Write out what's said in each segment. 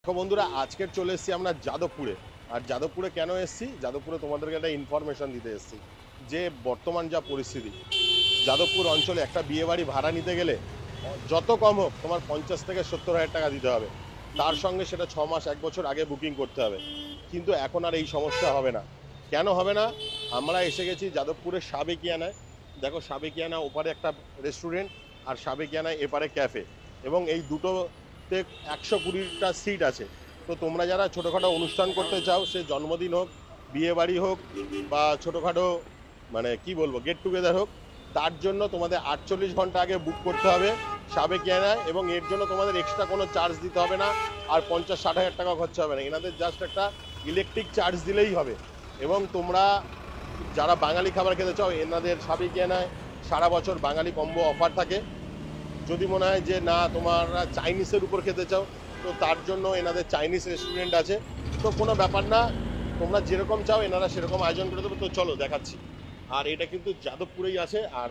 দেখো বন্ধুরা, আজকে চলে এসেছি আমরা যাদবপুরে। আর যাদবপুরে কেন এসেছি, যাদবপুরে তোমাদেরকে একটা ইনফরমেশন দিতে এসেছি যে বর্তমান যা পরিস্থিতি, যাদবপুর অঞ্চলে একটা বিয়ে বাড়ি ভাড়া নিতে গেলে যত কম হোক তোমার 50 থেকে 70 হাজার টাকা দিতে হবে। তার সঙ্গে সেটা 6 মাস 1 বছর আগে বুকিং করতে হবে। কিন্তু এখন আর এই সমস্যা হবে না। কেন হবে না? আমরা এসে গেছি যাদবপুরের সাবেকিয়ানায়। দেখো, সাবেকিয়ানা ওপারে একটা রেস্টুরেন্ট আর সাবেকিয়ানায় এপারে ক্যাফে, এবং এই দুটোতে 120টা সিট আছে। তো তোমরা যারা ছোটোখাটো অনুষ্ঠান করতে চাও, সে জন্মদিন হোক, বিয়ে বাড়ি হোক, বা ছোটোখাটো মানে কি বলবো গেট টুগেদার হোক, তার জন্য তোমাদের 48 ঘন্টা আগে বুক করতে হবে সাবেকিয়ানায়, এবং এর জন্য তোমাদের এক্সট্রা কোনো চার্জ দিতে হবে না। আর 50-60 হাজার টাকা খরচা হবে না, এনাদের জাস্ট একটা ইলেকট্রিক চার্জ দিলেই হবে। এবং তোমরা যারা বাঙালি খাবার খেতে চাও, এনাদের সাবেকিয়ানায় সারা বছর বাঙালি কম্বো অফার থাকে। যদি মনে হয় যে না তোমরা চাইনিজের উপর খেতে চাও, তো তার জন্য এনাদের চাইনিজ রেস্টুরেন্ট আছে। তো কোনো ব্যাপার না, তোমরা যেরকম চাও এনারা সেরকম আয়োজন করে দেবে। তো চলো দেখাচ্ছি। আর এটা কিন্তু যাদবপুরেই আছে। আর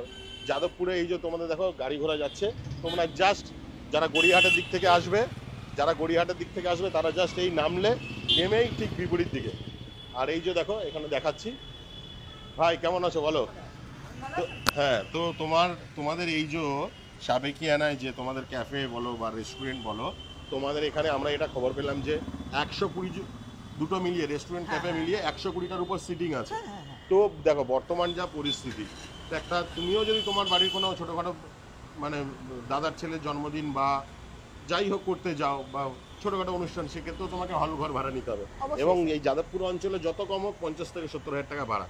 যাদবপুরে এই যে তোমাদের দেখো গাড়ি ঘোড়া যাচ্ছে, তোমরা জাস্ট যারা গড়িয়াহাটের দিক থেকে আসবে, তারা জাস্ট এই নামলে, নেমেই ঠিক বিপরীত দিকে। আর এই যে দেখো এখানে দেখাচ্ছি। ভাই কেমন আছো বলো? তো হ্যাঁ, তো তোমাদের এই যে সাবেকিয়ানায় যে তোমাদের ক্যাফে বলো বা রেস্টুরেন্ট বলো, তোমাদের এখানে আমরা এটা খবর পেলাম যে 120 দুটো মিলিয়ে রেস্টুরেন্ট ক্যাফে মিলিয়ে 120টার উপর সিটিং আছে। তো দেখো বর্তমান যা পরিস্থিতি, তো একটা তুমিও যদি তোমার বাড়ির কোনো ছোটোখাটো মানে দাদার ছেলের জন্মদিন বা যাই হোক করতে যাও, বা ছোটোখাটো অনুষ্ঠান, সেক্ষেত্রেও তোমাকে হল ঘর ভাড়া নিতে হবে। এবং এই যাদবপুর অঞ্চলে যত কম হোক 50 থেকে 70 হাজার টাকা ভাড়া।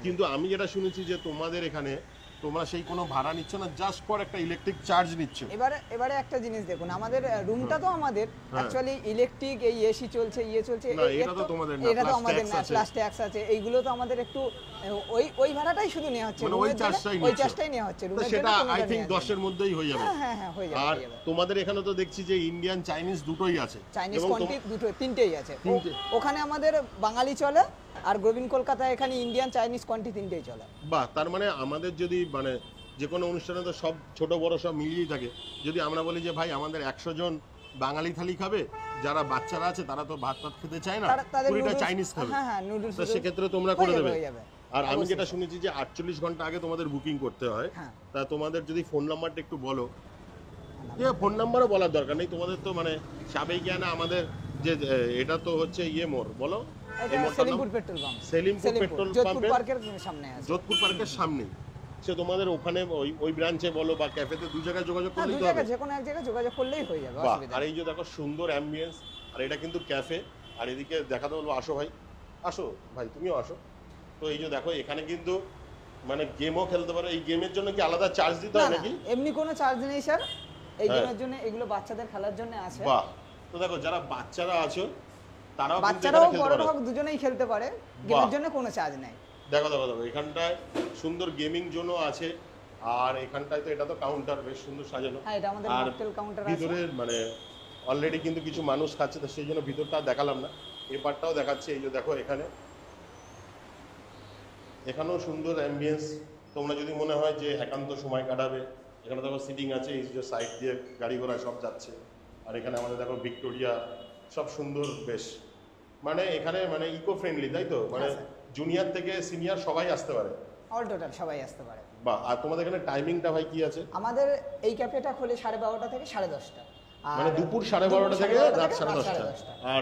কিন্তু আমি যেটা শুনেছি যে তোমাদের এখানে তোমরা সেই কোনো ভাড়া নিচ্ছ না, জাস্ট ফর একটা ইলেকট্রিক চার্জ নিচ্ছ। এবারে একটা জিনিস দেখুন, আমাদের রুমটা তো আমাদের অ্যাকচুয়ালি ইলেকট্রিক, এই এসি চলছে, চলছে, এটা তো তোমাদের না, এটা তো আমাদের না, প্লাস ট্যাক্স আছে, এইগুলো তো আমাদের একটু ওই ভাড়াটাই শুধু নেওয়া হচ্ছে, মানে ওই চার্জটাই নেওয়া হচ্ছে। সেটা আই থিংক 10 এর মধ্যেই হয়ে যাবে। হ্যাঁ হয়ে যাবে। আর তোমাদের এখানে তো দেখছি যে ইন্ডিয়ান চাইনিজ দুটোই আছে, চাইনিজ কোয়ান্টিটি দুটো তিনটেই আছে। ওখানে আমাদের বাঙালি চলে, আর গোবিন্দ কলকাতায় এখানে ইন্ডিয়ান চাইনিজ কোয়ান্টিটি তিনটেই চলে। বাহ, তার মানে আমাদের যদি মানে যে কোনো অনুষ্ঠানে তো সব ছোট বড় সব মিলিয়েই থাকে। যদি আমরা বলি যে ভাই আমাদের 100 জন বাঙালি থালি খাবে, যারা বাচ্চারা আছে তারা তো ভাত টাত খেতে চায় না, 20টা চাইনিজ খাবে, তো সেক্ষেত্রে তোমরা করে দেবে। আর আমি যেটা শুনেছি যে 48 ঘন্টা আগে তোমাদের বুকিং করতে হয়। তা তোমাদের যদি ফোন নাম্বারটা একটু বলো। ফোন নাম্বারও বলার দরকার নেই, তোমাদের তো মানে সাবেকিয়ানা আমাদের যে এটা তো হচ্ছে মোড় বলো, Selimpur petrol pump, Selimpur petrol পাম্পের পার্কের সামনে আছে, যোধপুর পার্কের সামনে। সে তোমাদের ওখানে ওই ব্রাঞ্চে বলো বা ক্যাফেতে, দু জায়গায় যোগাযোগ করলেই হবে। যে কোনো এক জায়গায় যোগাযোগ করলেই হয়ে যাবে। আর এই যে দেখো সুন্দর অ্যাম্বিয়েন্স, আর এটা কিন্তু ক্যাফে। আর এদিকে দেখাতে বলবো, আসো ভাই, আসো ভাই, তুমিও আসো। তো এই যে দেখো এখানে কিন্তু মানে গেমও খেলতে পারো। এই গেমের জন্য কি আলাদা চার্জ দিতে হয় নাকি? এমনি কোনো চার্জ নেই স্যার, এই গেমের জন্য। এগুলো বাচ্চাদের খেলার জন্য আছে। বাহ, তো দেখো যারা বাচ্চারা আছো তারাও বাচ্চারাও বড়রা হোক দুজনেই খেলতে পারে, গেমের জন্য কোনো চার্জ নেই। দেখো এখানটায় সুন্দর গেমিং জোনও আছে। আর এখানটায় তো এটা তো কাউন্টার বেশ সুন্দর সাজানো। হ্যাঁ, এটা আমাদের মকটেল কাউন্টার আছে। ভিতরে মানে অলরেডি কিন্তু কিছু মানুষ খাচ্ছে, তো সেই জন্য ভিতরটা দেখালাম না, এই পার্টটাও দেখাচ্ছে। এই যে দেখো এখানেও সুন্দর অ্যাম্বিয়েন্স। তোমরা যদি মনে হয় যে একান্ত সময় কাটাবে, এখানে দেখো সিটিং আছে, এই যে সাইড দিয়ে গাড়ি ঘোড়া সব যাচ্ছে। আর এখানে আমাদের দেখো ভিক্টোরিয়া, সব সুন্দর বেশ। মানে এখানে মানে ইকো ফ্রেন্ডলি, তাই তো? মানে জুনিয়র থেকে সিনিয়র সবাই আসতে পারে, অল টোটাল সবাই আসতে পারে। বাহ। আর তোমাদের এখানে টাইমিংটা ভাই কি আছে? আমাদের এই ক্যাফেটা খোলে 12:30 থেকে 10:30। মানে দুপুর 12:30 থেকে রাত 10:30। আর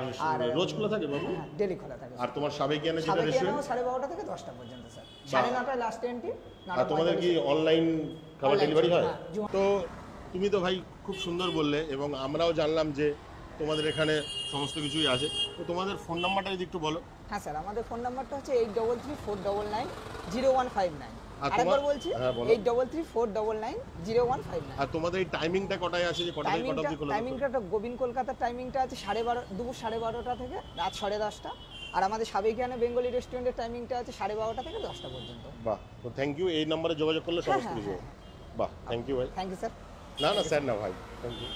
রোজ খোলা থাকে বাবু? ডেলি খোলা থাকে। আর তোমার সাবেকিয়ানা যেটা রেস্টুরেন্ট 12:30 থেকে 10টা পর্যন্ত স্যার, 9:30 লাস্ট এন্ট্রি। আর তোমাদের কি অনলাইন খাবার ডেলিভারি হয়? তো তুমি তো ভাই খুব সুন্দর বললে, এবং আমরাও জানলাম যে তোমাদের এখানে সমস্ত কিছুই আছে। তো তোমাদের ফোন নাম্বারটা যদি একটু বলো। হ্যাঁ স্যার, আমাদের ফোন নাম্বারটা হচ্ছে 8334990159। আরেকবার বলছি, 8334990159। আর তোমাদের এই টাইমিংটা কটায় আছে, যে কটা থেকে কটা অবধি খোলা? টাইমিংটা গোবিন্দ কলকাতার টাইমিংটা আছে 12:30, দুপুর 12:30টা থেকে রাত 10:30। আর আমাদের সাবেকিয়ানা বেঙ্গলি রেস্টুরেন্টের টাইমিংটা আছে 12:30 থেকে 10টা পর্যন্ত। বাহ, তো থ্যাংক ইউ। এই নম্বরে যোগাযোগ করলে সমস্ত কিছু। বাহ, থ্যাংক ইউ ভাই। Thank you sir. না স্যার, না ভাই, থ্যাংক ইউ।